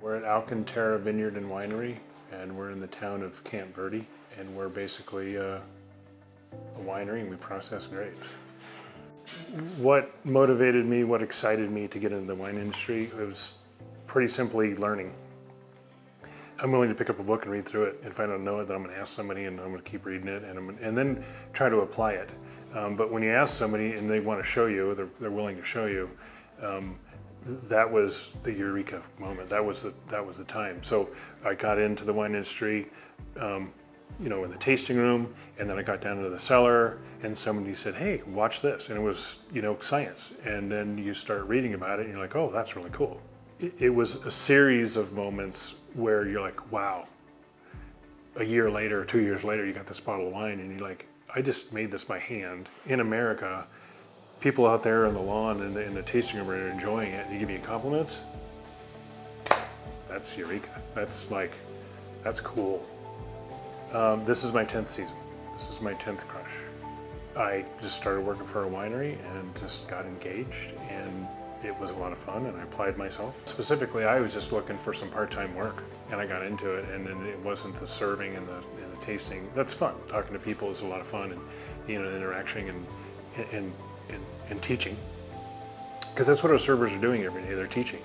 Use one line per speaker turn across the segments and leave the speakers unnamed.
We're at Alcantara Vineyard and Winery, and we're in the town of Camp Verde, and we're basically a winery and we process grapes. What motivated me, what excited me to get into the wine industry, it was pretty simply learning. I'm willing to pick up a book and read through it. If I don't know it, then I'm going to ask somebody and I'm going to keep reading it and then try to apply it. But when you ask somebody and they want to show you, they're willing to show you, that was the eureka moment. That was the time. So I got into the wine industry, you know, in the tasting room, and then I got down into the cellar, and somebody said, "Hey, watch this," and it was, you know, science. And then you start reading about it, and you're like, "Oh, that's really cool." It was a series of moments where you're like, "Wow." A year later, 2 years later, you got this bottle of wine, and you're like, "I just made this by hand in America." People out there on the lawn and in the tasting room are enjoying it, and you give me compliments. That's eureka. That's like, that's cool. This is my 10th season. This is my 10th crush. I just started working for a winery and just got engaged, and it was a lot of fun, and I applied myself. Specifically, I was just looking for some part-time work, and I got into it, and then it wasn't the serving and the tasting. That's fun. Talking to people is a lot of fun, and, you know, interaction and teaching, because that's what our servers are doing every day. They're teaching,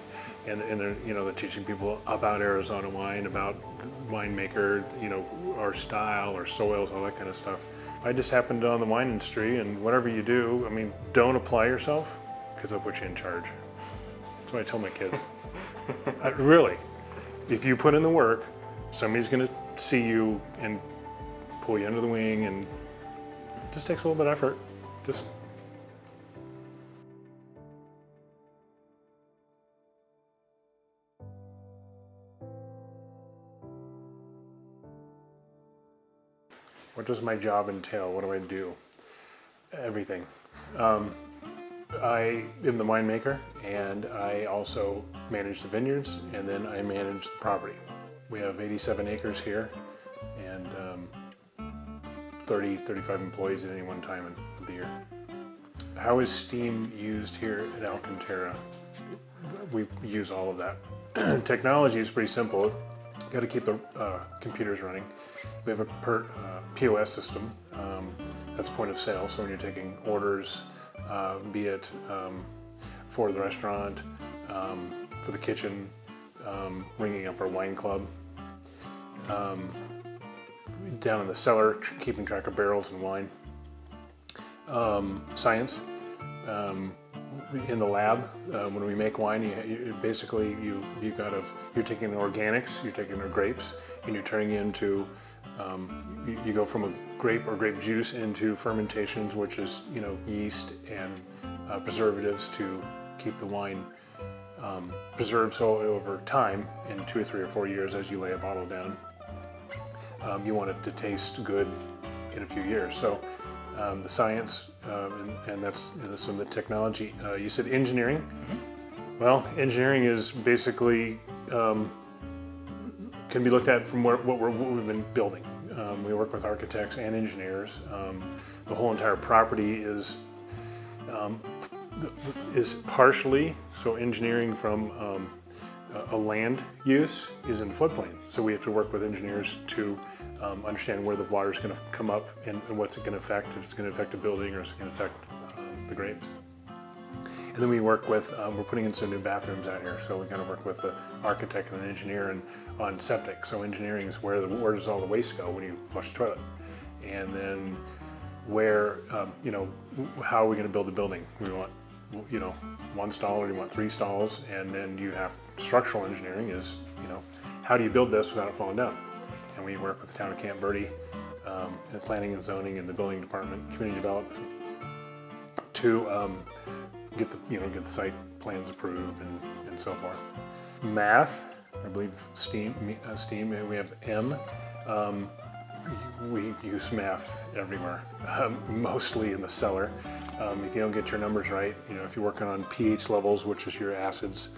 and they're, you know, they're teaching people about Arizona wine, about the winemaker, you know, our style, our soils, all that kind of stuff. I just happened on the wine industry, and whatever you do, I mean, don't apply yourself, because they'll put you in charge. That's what I tell my kids. Really, if you put in the work, somebody's going to see you and pull you under the wing, and it just takes a little bit of effort. Just what does my job entail? What do I do? Everything. I am the winemaker, and I also manage the vineyards, and then I manage the property. We have 87 acres here, and 35 employees at any one time of the year. How is S.T.E.A.M used here at Alcantara? We use all of that. Technology is pretty simple. You've got to keep the computers running. We have a POS system, that's point of sale, so when you're taking orders, be it for the restaurant, for the kitchen, ringing up our wine club, down in the cellar, keeping track of barrels and wine. Science. In the lab, when we make wine, you're taking the organics, you're taking the grapes, and you're turning into, you go from a grape or grape juice into fermentations, which is, you know, yeast and preservatives to keep the wine preserved so over time, in 2 or 3 or 4 years as you lay a bottle down. You want it to taste good in a few years. So the science, and that's, you know, some of the technology. You said engineering. Mm-hmm. Well, engineering is basically, can be looked at from what we've been building. We work with architects and engineers. The whole entire property is partially, so engineering from a land use is in floodplain. So we have to work with engineers to understand where the water is going to come up and what's it going to affect, if it's going to affect a building or if it's going to affect the grapes. And then we work with, we're putting in some new bathrooms out here, so we got to work with the architect and the engineer on septic. So engineering is where does all the waste go when you flush the toilet? And then where, you know, how are we going to build the building? We want, you know, 1 stall, or do you want 3 stalls? And then you have structural engineering is, you know, how do you build this without it falling down? And we work with the town of Camp Verde, and planning and zoning and the building department, community development, to get the site plans approved and so forth. Math, I believe S.T.E.A.M, we have M. We use math everywhere, mostly in the cellar. If you don't get your numbers right, you know, if you're working on pH levels, which is your acids,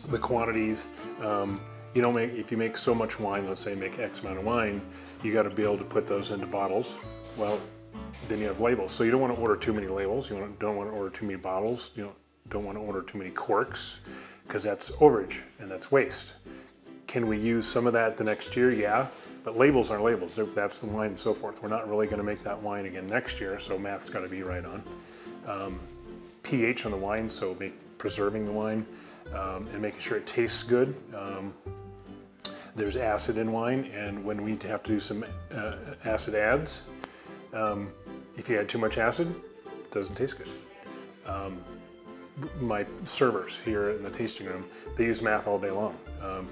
the quantities, you don't make, if you make so much wine, let's say make X amount of wine, you got to be able to put those into bottles. Well, then you have labels. So you don't want to order too many labels. You don't want to order too many bottles. You don't want to order too many corks. because that's overage and that's waste. Can we use some of that the next year? Yeah, but labels are labels. That's the wine and so forth. We're not really going to make that wine again next year, so math's got to be right on. pH on the wine, so preserving the wine and making sure it tastes good. There's acid in wine, and when we have to do some acid adds, if you add too much acid, it doesn't taste good. My servers here in the tasting room, they use math all day long.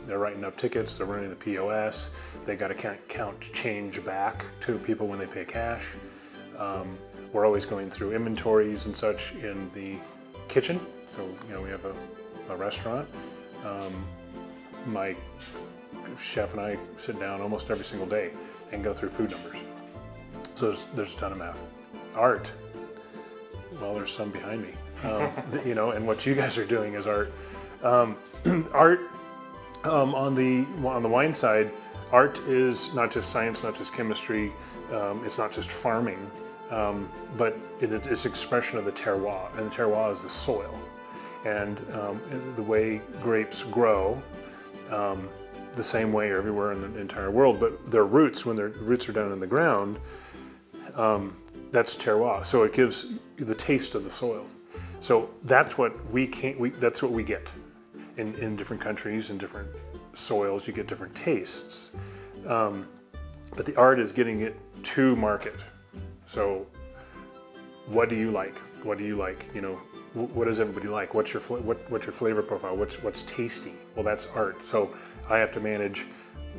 They're writing up tickets, they're running the POS, they got to count change back to people when they pay cash. We're always going through inventories and such in the kitchen. So, you know, we have a restaurant. My chef and I sit down almost every single day and go through food numbers. So there's a ton of math. Art, well, there's some behind me. You know, and what you guys are doing is art. Art on the wine side, art is not just science, not just chemistry, it's not just farming, but it's expression of the terroir, and the terroir is the soil. And the way grapes grow, the same way everywhere in the entire world, but their roots, when their roots are down in the ground, that's terroir. So it gives the taste of the soil. So that's what that's what we get in different countries and different soils. You get different tastes, but the art is getting it to market. So what do you like? What do you like? You know, what does everybody like? What's your flavor profile? What's tasty? Well, that's art. So I have to manage,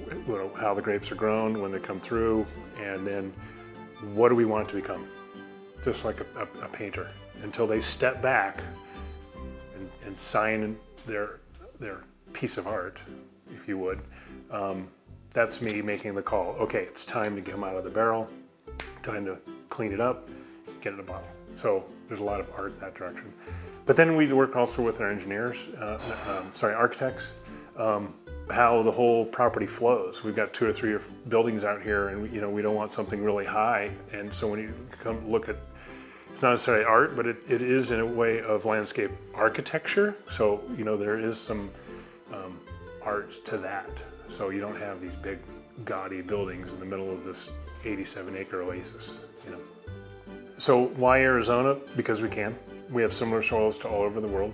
you know, how the grapes are grown, when they come through, and then what do we want it to become? Just like a painter, until they step back and sign their piece of art, if you would. That's me making the call. Okay, it's time to get them out of the barrel, time to clean it up, get it in a bottle. So there's a lot of art in that direction. But then we work also with our engineers, architects, how the whole property flows. We've got 2 or 3 buildings out here, and we don't want something really high. And so when you come look at, it's not necessarily art, but it is in a way of landscape architecture. So there is some art to that. So you don't have these big gaudy buildings in the middle of this 87-acre oasis. So why Arizona? Because we can. We have similar soils to all over the world.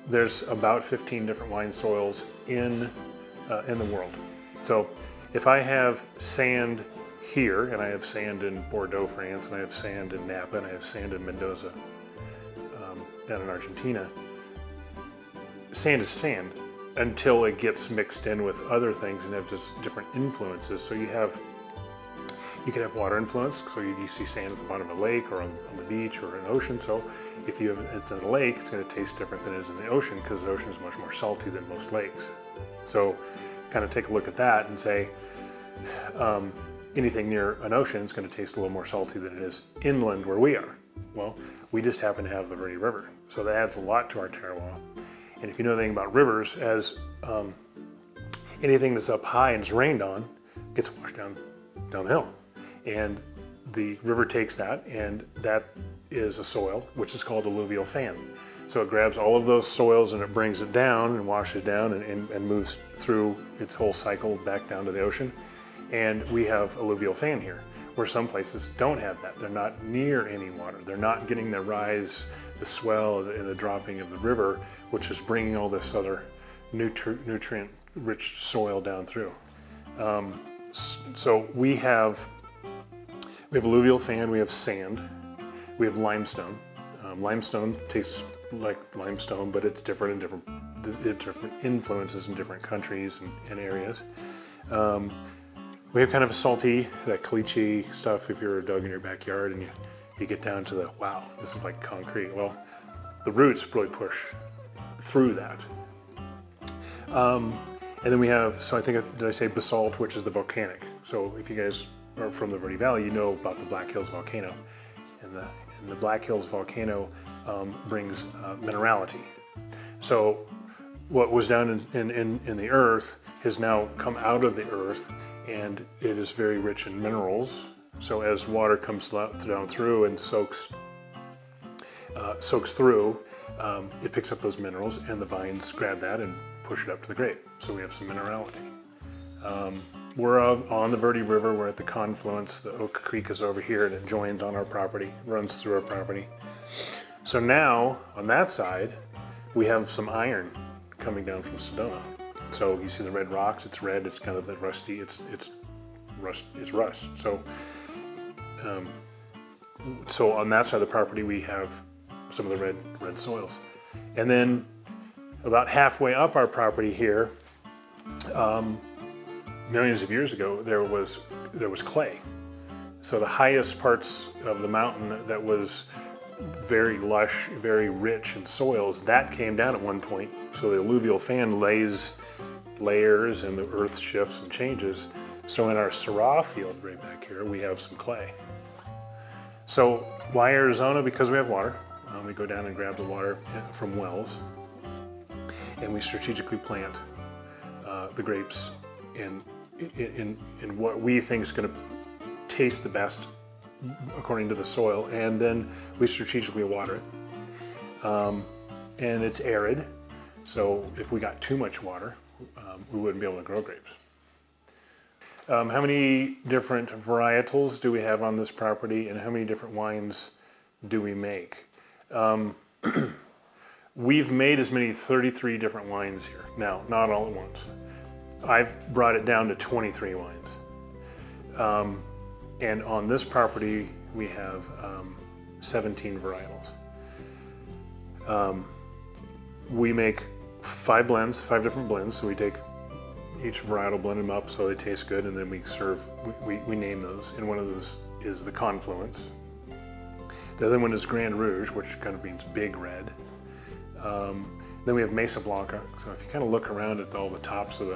There's about 15 different wine soils in the world. So if I have sand here, and I have sand in Bordeaux, France, and I have sand in Napa, and I have sand in Mendoza, down in Argentina, sand is sand until it gets mixed in with other things and have just different influences. So you can have water influence, so you see sand at the bottom of a lake or on the beach or an ocean. So if it's in a lake, it's going to taste different than it is in the ocean, because the ocean is much more salty than most lakes. So kind of take a look at that and say, anything near an ocean is going to taste a little more salty than it is inland where we are. Well, we just happen to have the Verde River, so that adds a lot to our terroir. And if you know anything about rivers, as anything that's up high and it's rained on gets washed down the hill. And the river takes that, and that is a soil, which is called alluvial fan. So it grabs all of those soils and it brings it down and washes down and moves through its whole cycle back down to the ocean. And we have alluvial fan here, where some places don't have that. They're not near any water. They're not getting the rise, the swell, and the dropping of the river, which is bringing all this other nutrient-rich soil down through. So we have alluvial fan, we have sand, we have limestone. Limestone tastes like limestone, but it's different in different influences in different countries and areas. We have kind of a salty, that caliche stuff if you're a dog in your backyard and you get down to the, wow, this is like concrete. Well, the roots really push through that. And then we have, so I think, did I say basalt, which is the volcanic. So if you guys are from the Verde Valley, you know about the Black Hills volcano. And the Black Hills volcano brings minerality. So what was down in the earth has now come out of the earth, and it is very rich in minerals. So as water comes down through and soaks through, it picks up those minerals, and the vines grab that and push it up to the grape. So we have some minerality. We're on the Verde River. We're at the confluence. The Oak Creek is over here, and it joins on our property, runs through our property. So now, on that side, we have some iron coming down from Sedona. So you see the red rocks. It's red. It's kind of the rusty. It's rust. So, so on that side of the property, we have some of the red soils, and then about halfway up our property here, millions of years ago, there was clay. So the highest parts of the mountain that was very lush, very rich in soils, that came down at one point. So the alluvial fan lays layers and the earth shifts and changes. So in our Syrah field right back here, we have some clay. So why Arizona? Because we have water. We go down and grab the water from wells, and we strategically plant the grapes in what we think is going to taste the best according to the soil, and then we strategically water it. And it's arid, so if we got too much water, we wouldn't be able to grow grapes. How many different varietals do we have on this property, and how many different wines do we make? We've made as many 33 different wines here. Now, not all at once. I've brought it down to 23 wines. And on this property, we have 17 varietals. We make 5 different blends. So we take each varietal, blend them up so they taste good, and then we name those. And one of those is the Confluence. The other one is Grand Rouge, which kind of means big red. Then we have Mesa Blanca. So if you kind of look around at all the tops of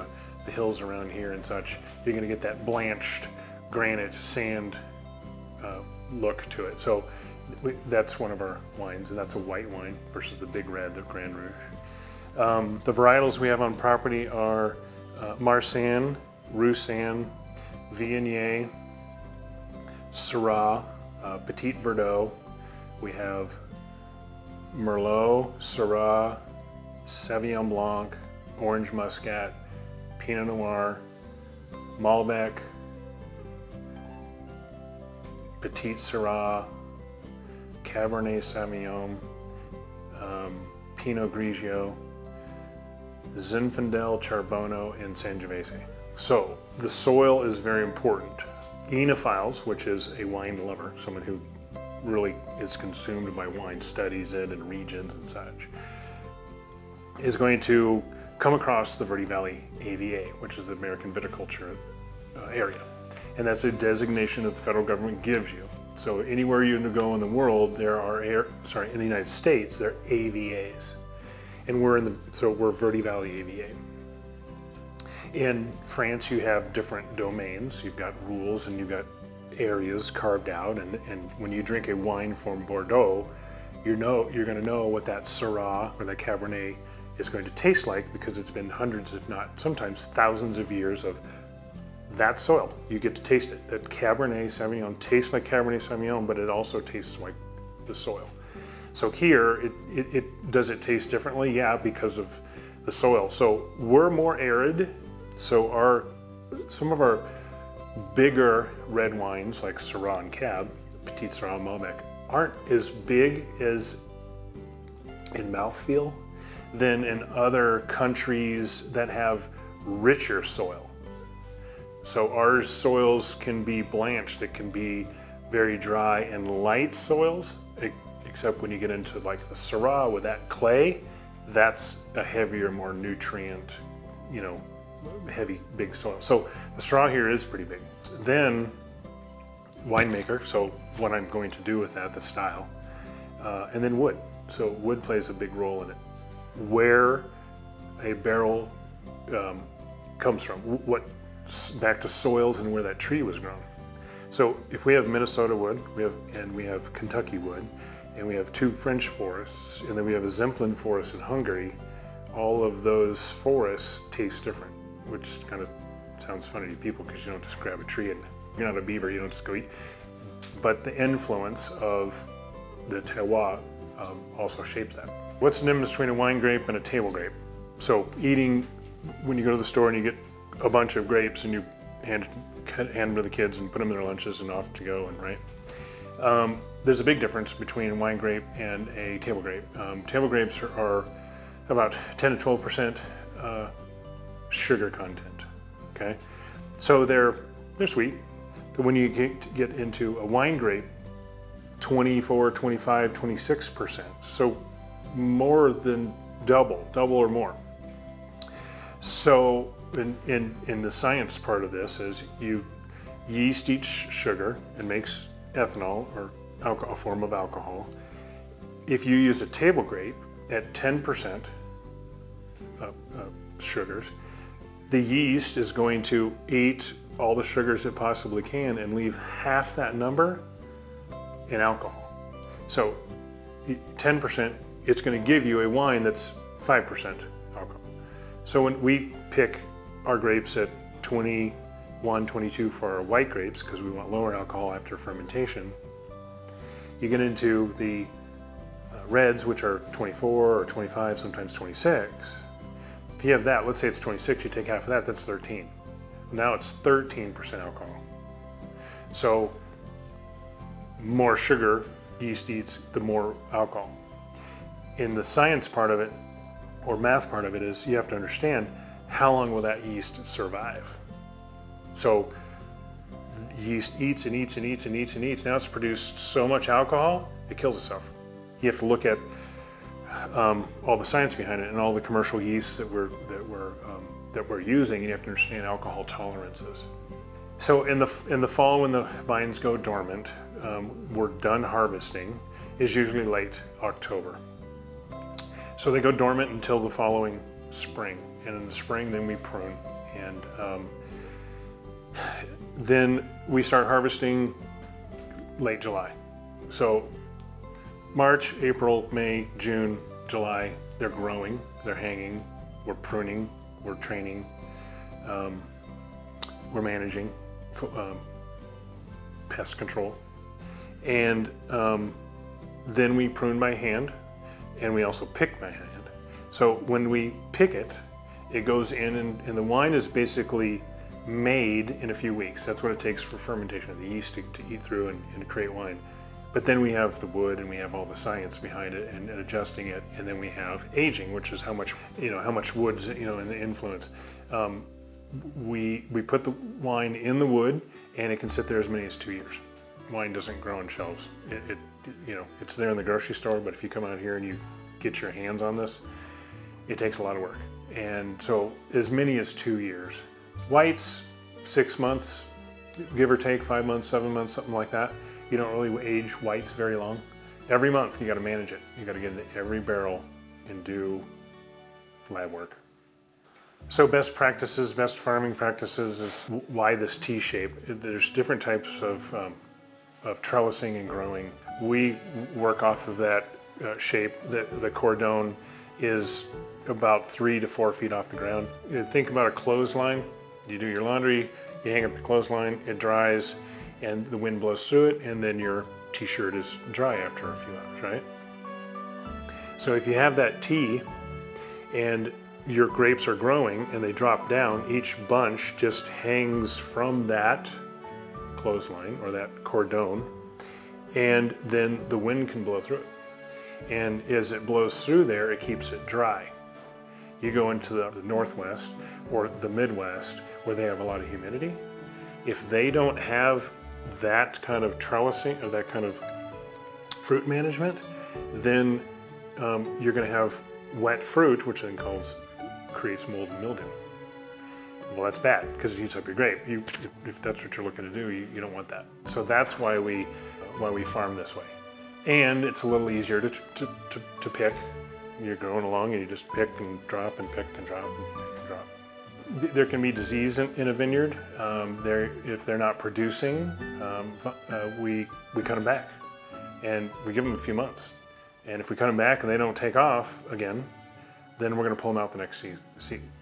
the hills around here and such, you're going to get that blanched granite sand look to it. So that's one of our wines, and that's a white wine versus the big red, the Grand Rouge. The varietals we have on property are Marsanne, Roussanne, Viognier, Syrah, Petit Verdot. We have Merlot, Syrah, Sauvignon Blanc, Orange Muscat, Pinot Noir, Malbec, Petit Syrah, Cabernet Sauvignon, Pinot Grigio, Zinfandel, Charbono, and Sangiovese. So the soil is very important. Enophiles, which is a wine lover, someone who really is consumed by wine, studies it and regions and such, is going to come across the Verde Valley AVA, which is the American Viticulture area. And that's a designation that the federal government gives you. So anywhere you go in the world, there are, in the United States, there are AVAs. And we're Verde Valley AVA. In France, you have different domains. You've got rules and you've got areas carved out. And when you drink a wine from Bordeaux, you're going to know what that Syrah or that Cabernet is going to taste like, because it's been hundreds, if not sometimes thousands of years of that soil. You get to taste it. That Cabernet Sauvignon tastes like Cabernet Sauvignon, but it also tastes like the soil. So here, does it taste differently? Yeah, because of the soil. So we're more arid. So some of our bigger red wines like Syrah and Cab, Petit Syrah and Malbec, aren't as big as in mouthfeel than in other countries that have richer soil. So our soils can be blanched. It can be very dry and light soils, except when you get into like the Syrah with that clay, that's a heavier, more nutrient, heavy, big soil. So the Syrah here is pretty big. Then winemaker, so what I'm going to do with that, the style, and then wood. So wood plays a big role in it. Where a barrel comes from, back to soils and where that tree was grown. So if we have Minnesota wood, we have Kentucky wood, and we have 2 French forests, and then we have a Zemplin forest in Hungary, all of those forests taste different, which kind of sounds funny to people because you don't just grab a tree and you're not a beaver, you don't just go eat. But the influence of the terroir also shapes that. What's the difference between a wine grape and a table grape? So eating, when you go to the store and you get a bunch of grapes and you hand them to the kids and put them in their lunches and off to go, and right? There's a big difference between a wine grape and a table grape. Table grapes are about 10 to 12% sugar content, okay? So they're sweet, but when you get into a wine grape, 24, 25, 26%. So more than double or more. So in the science part of this is you yeast each sugar and makes ethanol, or a form of alcohol. If you use a table grape at 10% sugars, the yeast is going to eat all the sugars it possibly can and leave half that number in alcohol. So 10%, it's going to give you a wine that's 5% alcohol. So when we pick our grapes at 21, 22 for our white grapes, because we want lower alcohol after fermentation, you get into the reds, which are 24 or 25, sometimes 26. If you have that, let's say it's 26, you take half of that, that's 13. Now it's 13% alcohol. So more sugar yeast eats, the more alcohol. In the science part of it, or math part of it, is you have to understand how long will that yeast survive. So yeast eats and eats and eats and eats and eats. Now it's produced so much alcohol, it kills itself. You have to look at all the science behind it and all the commercial yeasts that we're using, and you have to understand alcohol tolerances. So in the fall, when the vines go dormant, we're done harvesting, is usually late October. So they go dormant until the following spring, and in the spring then we prune, and then we start harvesting late July. So March, April, May, June, July, they're growing, they're hanging, we're pruning, we're training, we're managing pest control, and then we prune by hand, and we also pick by hand. So when we pick it, it goes in, and the wine is basically made in a few weeks. That's what it takes for fermentation, the yeast to eat through and create wine. But then we have the wood, and we have all the science behind it and adjusting it, and then we have aging, which is how much wood's in the influence. We put the wine in the wood, and it can sit there as many as 2 years. Wine doesn't grow on shelves. It's there in the grocery store, but if you come out here and you get your hands on this, it takes a lot of work. And so as many as 2 years. Whites, 6 months, give or take, 5 months, 7 months, something like that. You don't really age whites very long. Every month you got to manage it. You got to get into every barrel and do lab work. So best practices, best farming practices is why this T shape. There's different types of trellising and growing. We work off of that shape. The cordon is about 3 to 4 feet off the ground. Think about a clothesline. You do your laundry, you hang up the clothesline, it dries, and the wind blows through it, and then your t-shirt is dry after a few hours, right? So if you have that T and your grapes are growing and they drop down, each bunch just hangs from that clothesline or that cordon, and then the wind can blow through it. And as it blows through there, it keeps it dry. You go into the Northwest or the Midwest where they have a lot of humidity. If they don't have that kind of trellising or that kind of fruit management, then you're going to have wet fruit, which then creates mold and mildew. Well, that's bad because it heats up your grape. If that's what you're looking to do, you don't want that. So that's why we farm this way. And it's a little easier to pick. You're going along and you just pick and drop and pick and drop and pick and drop. There can be disease in a vineyard. If they're not producing, we cut them back and we give them a few months. And if we cut them back and they don't take off again, then we're going to pull them out the next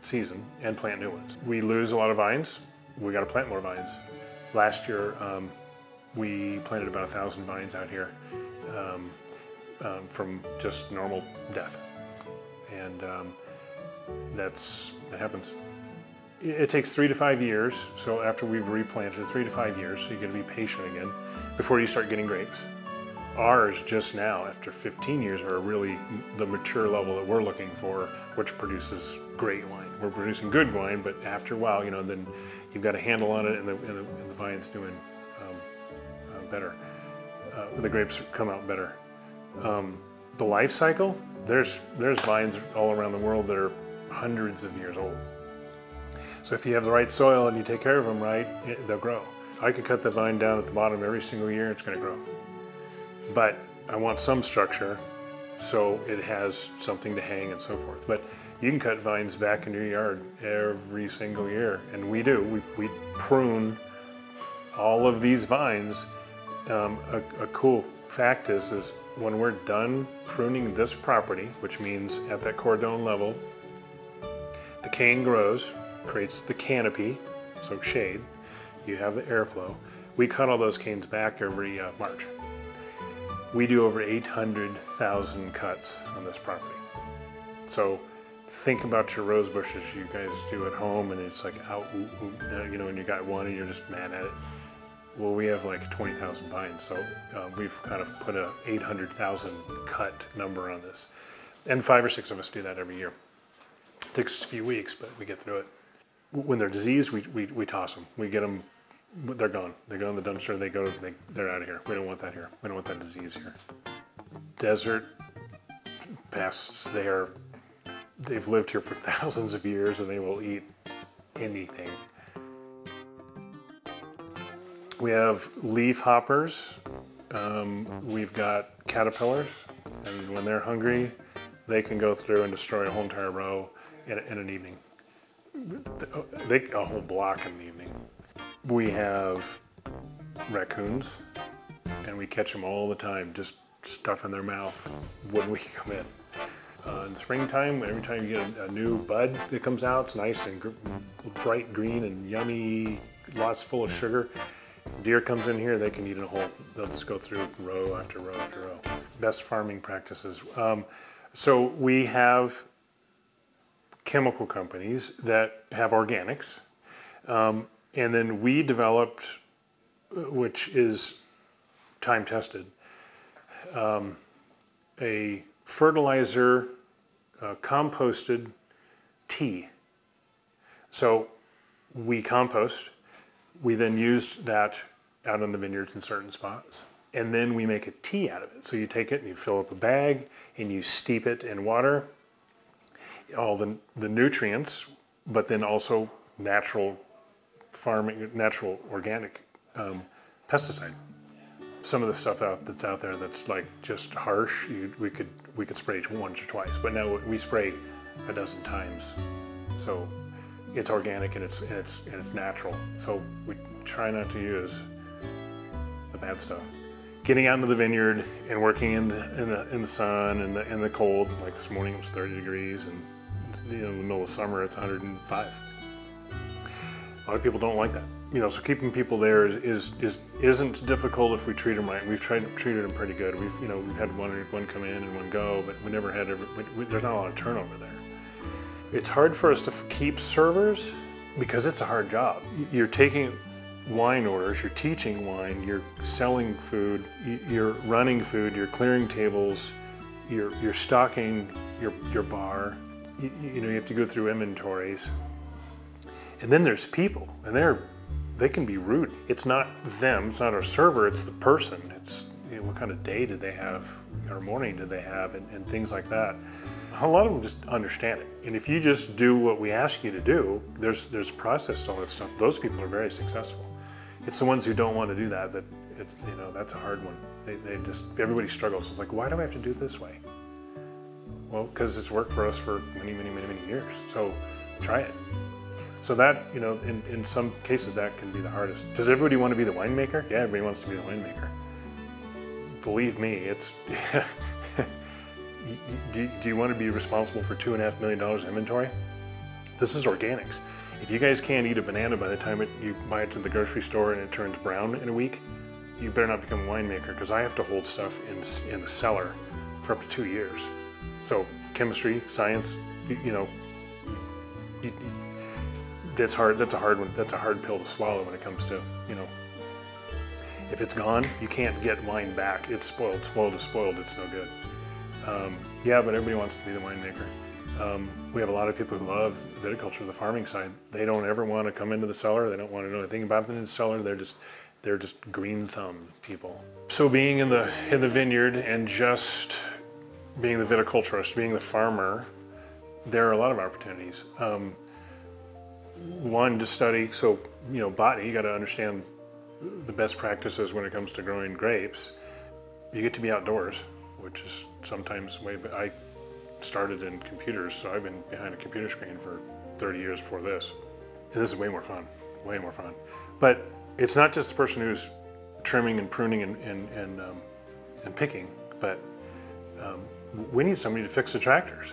season and plant new ones. We lose a lot of vines. We got to plant more vines. Last year, we planted about 1,000 vines out here from just normal death. and that happens. It takes 3 to 5 years, so after we've replanted, 3 to 5 years, so you got to be patient again before you start getting grapes. Ours just now, after 15 years, are really the mature level that we're looking for, which produces great wine. We're producing good wine, but after a while, you know, then you've got a handle on it, and the vine's doing better. The grapes come out better. The life cycle, there's vines all around the world that are hundreds of years old. So if you have the right soil and you take care of them right, they'll grow. I could cut the vine down at the bottom every single year, it's going to grow. But I want some structure so it has something to hang and so forth. But you can cut vines back in your yard every single year, and we do. We prune all of these vines. A cool fact is when we're done pruning this property, which means at that cordon level, the cane grows, creates the canopy, so shade, you have the airflow. We cut all those canes back every March. We do over 800,000 cuts on this property. So think about your rose bushes you guys do at home, and it's like out, you know, and you got one and you're just mad at it. Well, we have like 20,000 vines, so we've kind of put a 800,000 cut number on this. And 5 or 6 of us do that every year. It takes a few weeks, but we get through it. When they're diseased, we toss them. We get them, they're gone. They go in the dumpster, they're out of here. We don't want that here. We don't want that disease here. Desert pests, they've lived here for thousands of years, and they will eat anything. We have leaf hoppers. We've got caterpillars, and when they're hungry, they can go through and destroy a whole entire row in an evening. A whole block in an evening. We have raccoons, and we catch them all the time, just stuffing their mouth when we come in. In the springtime, every time you get a new bud that comes out, it's nice and bright green and yummy, lots full of sugar. Deer comes in here, they can eat it whole. They'll just go through row after row after row. Best farming practices. So we have chemical companies that have organics, and then we developed, which is time tested, a fertilizer composted tea. So we compost. We then use that out in the vineyards in certain spots. And then we make a tea out of it. So you take it and you fill up a bag and you steep it in water, all the nutrients, but then also natural farming, natural organic pesticide. Some of the stuff that's out there that's like just harsh, we could spray it once or twice, but now we spray a dozen times. So it's organic and it's natural. So we try not to use the bad stuff. Getting out into the vineyard and working in the sun and in the cold, like this morning it was 30 degrees, and in the middle of summer it's 105. A lot of people don't like that. So keeping people there isn't difficult if we treat them right. We've treated them pretty good. We've had one come in and one go, but we never had there's not a lot of turnover there. It's hard for us to keep servers because it's a hard job. You're taking wine orders, you're teaching wine, you're selling food, you're running food, you're clearing tables, you're stocking your bar. You have to go through inventories. And then there's people, and they can be rude. It's not them, it's not our server, it's the person. It's what kind of day did they have, or morning did they have, and things like that. A lot of them just understand it. And if you just do what we ask you to do, there's process to all that stuff. Those people are very successful. It's the ones who don't want to do that that's a hard one. Everybody struggles. It's like, why do I have to do it this way? Well, because it's worked for us for many, many, many, many years. So try it. So that, in some cases that can be the hardest. Does everybody want to be the winemaker? Yeah, everybody wants to be the winemaker. Believe me, it's, do you want to be responsible for $2.5 million inventory? This is organics. If you guys can't eat a banana by the time you buy it to the grocery store and it turns brown in a week, you better not become a winemaker, because I have to hold stuff in the cellar for up to 2 years. So chemistry, science, you know, that's hard. That's a hard one. That's a hard pill to swallow when it comes to, you know, if it's gone, you can't get wine back. It's spoiled. Spoiled is spoiled. It's no good. Yeah, but everybody wants to be the winemaker. We have a lot of people who love viticulture, the farming side. They don't ever want to come into the cellar. They don't want to know anything about the cellar. They're just green thumb people. So being in the vineyard and just being the viticulturist, being the farmer, there are a lot of opportunities. One, to study, so, you know, botany, you got to understand the best practices when it comes to growing grapes. You get to be outdoors, which is sometimes but I started in computers, so I've been behind a computer screen for 30 years before this. And this is way more fun, way more fun. But it's not just the person who's trimming and pruning and picking, but we need somebody to fix the tractors.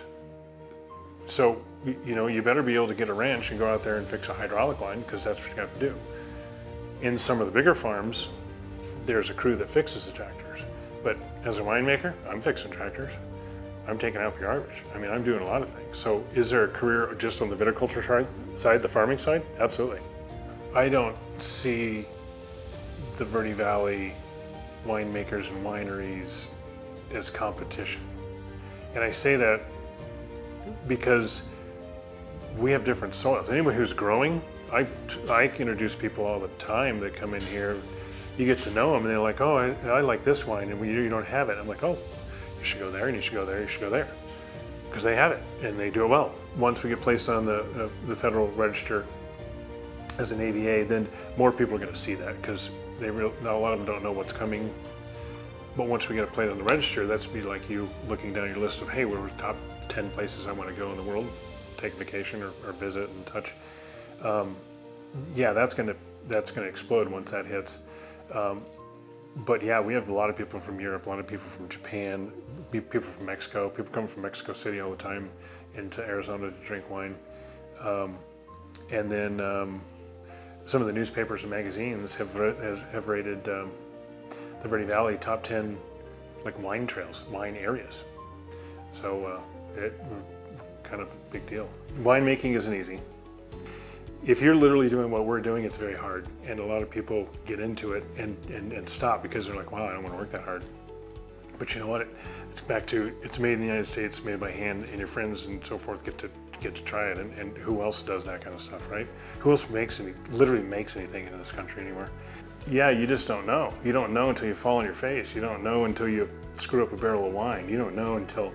So, you know, you better be able to get a wrench and go out there and fix a hydraulic line, because that's what you have to do. In some of the bigger farms, there's a crew that fixes the tractors. But as a winemaker, I'm fixing tractors. I'm taking out the garbage. I mean, I'm doing a lot of things. So is there a career just on the viticulture side, the farming side? Absolutely. I don't see the Verde Valley winemakers and wineries as competition. And I say that because we have different soils. Anybody who's growing, I introduce people all the time that come in here. You get to know them and they're like, oh, I like this wine, and you don't have it. I'm like, oh, you should go there, and you should go there, you should go there. Because they have it, and they do it well. Once we get placed on the Federal Register as an AVA, then more people are going to see that, because a lot of them don't know what's coming. But once we get a plate on the register, that's be like you looking down your list of, hey, where are the top 10 places I want to go in the world, take vacation or visit and touch. Yeah, that's gonna explode once that hits. But yeah, we have a lot of people from Europe, a lot of people from Japan, people from Mexico. People come from Mexico City all the time into Arizona to drink wine. And then some of the newspapers and magazines have rated the Verde Valley top 10 like wine trails, wine areas. So kind of a big deal. Winemaking isn't easy. If you're literally doing what we're doing, it's very hard. And a lot of people get into it and stop because they're like, wow, I don't want to work that hard. But you know what? It's back to, it's made in the United States, made by hand, and your friends and so forth get to try it. And who else does that kind of stuff, right? Who else literally makes anything in this country anymore? Yeah, you just don't know. You don't know until you fall on your face. You don't know until you screw up a barrel of wine. You don't know until,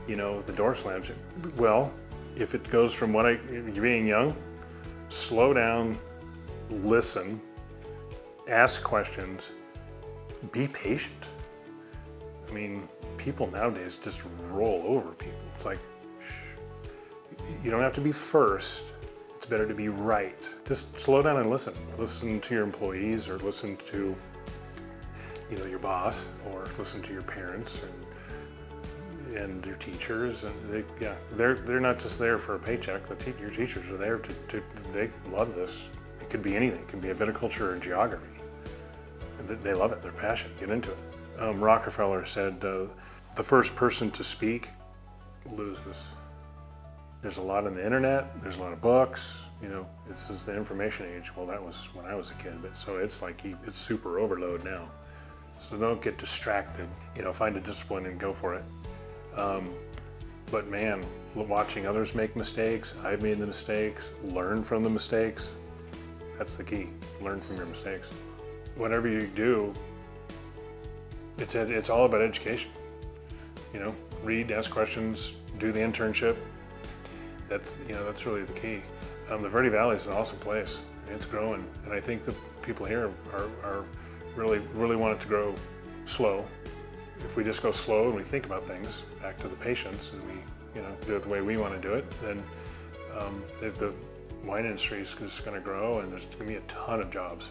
you know, the door slams. Well, if it goes from being young, slow down, listen, ask questions, be patient. I mean, people nowadays just roll over people. It's like, shh. You don't have to be first. It's better to be right. Just slow down and listen. Listen to your employees, or listen to, you know, your boss, or listen to your parents and your teachers. And they're not just there for a paycheck. Your teachers are there they love this. It could be anything. It could be a viticulture or geography. They love it. They're passionate. Get into it. Rockefeller said, the first person to speak loses. There's a lot on the internet, there's a lot of books, you know, this is the information age. Well, that was when I was a kid, but so it's like, it's super overload now. So don't get distracted, you know, find a discipline and go for it. But man, watching others make mistakes, I've made the mistakes, learn from the mistakes. That's the key, learn from your mistakes. Whatever you do, it's all about education. You know, read, ask questions, do the internship. That's really the key. The Verde Valley is an awesome place. It's growing, and I think the people here are really want it to grow slow. If we just go slow and we think about things, back to the patience, and we, you know, do it the way we want to do it, then the wine industry is just going to grow, and there's going to be a ton of jobs.